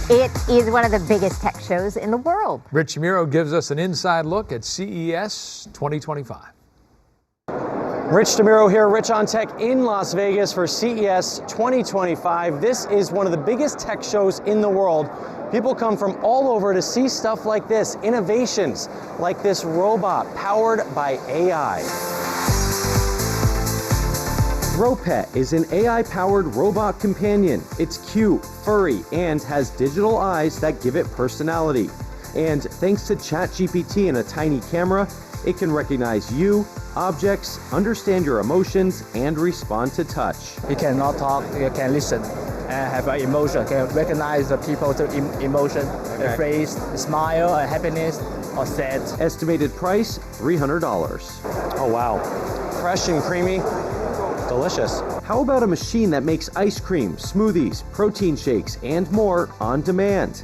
It is one of the biggest tech shows in the world. Rich Muro gives us an inside look at CES 2025. Rich DeMuro here, Rich on Tech in Las Vegas for CES 2025. This is one of the biggest tech shows in the world. People come from all over to see stuff like this, innovations like this robot powered by AI. Ropet is an AI-powered robot companion. It's cute, furry, and has digital eyes that give it personality. And thanks to ChatGPT and a tiny camera, it can recognize you, objects, understand your emotions, and respond to touch. It cannot talk, it can listen and have an emotion, can recognize the people's emotion, the face, the smile, happiness, or sad. Estimated price, $300. Oh wow, fresh and creamy, delicious. How about a machine that makes ice cream, smoothies, protein shakes, and more on demand?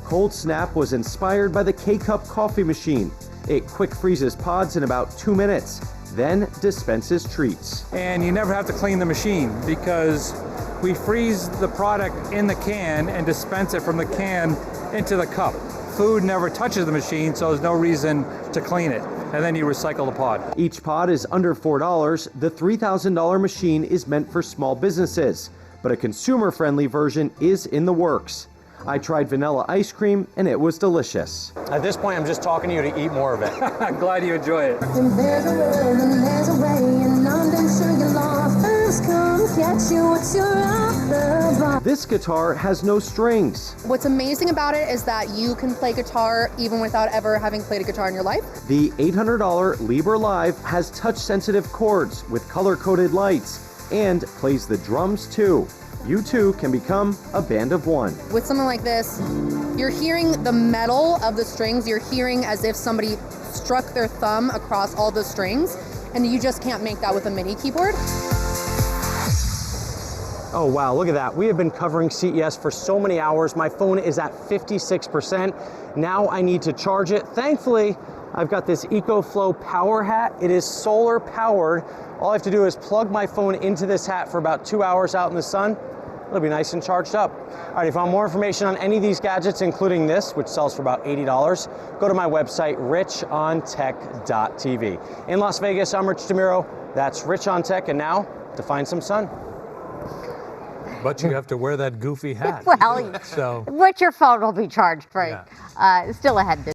Cold Snap was inspired by the K-Cup coffee machine. It quick freezes pods in about 2 minutes, then dispenses treats. And you never have to clean the machine because we freeze the product in the can and dispense it from the can into the cup. Food never touches the machine, so there's no reason to clean it. And then you recycle the pod. Each pod is under $4. The $3,000 machine is meant for small businesses, but a consumer-friendly version is in the works. I tried vanilla ice cream and it was delicious. At this point, I'm just talking to you to eat more of it. I'm glad you enjoy it. And there's a road and there's a way, and I'm sure you're lost. First come catch you, what's your offer? This guitar has no strings. What's amazing about it is that you can play guitar even without ever having played a guitar in your life. The $800 Libre Live has touch-sensitive chords with color-coded lights and plays the drums too. You too can become a band of one. With something like this, you're hearing the metal of the strings. You're hearing as if somebody struck their thumb across all the strings, and you just can't make that with a MIDI keyboard. Oh wow, look at that. We have been covering CES for so many hours. My phone is at 56%. Now I need to charge it. Thankfully, I've got this EcoFlow power hat. It is solar powered. All I have to do is plug my phone into this hat for about 2 hours out in the sun. It'll be nice and charged up. All right, if you want more information on any of these gadgets, including this, which sells for about $80, go to my website, richontech.tv. In Las Vegas, I'm Rich DeMuro. That's Rich on Tech, and now to find some sun. But you have to wear that goofy hat. Well, So, but your phone will be charged, right? Yeah. Still ahead.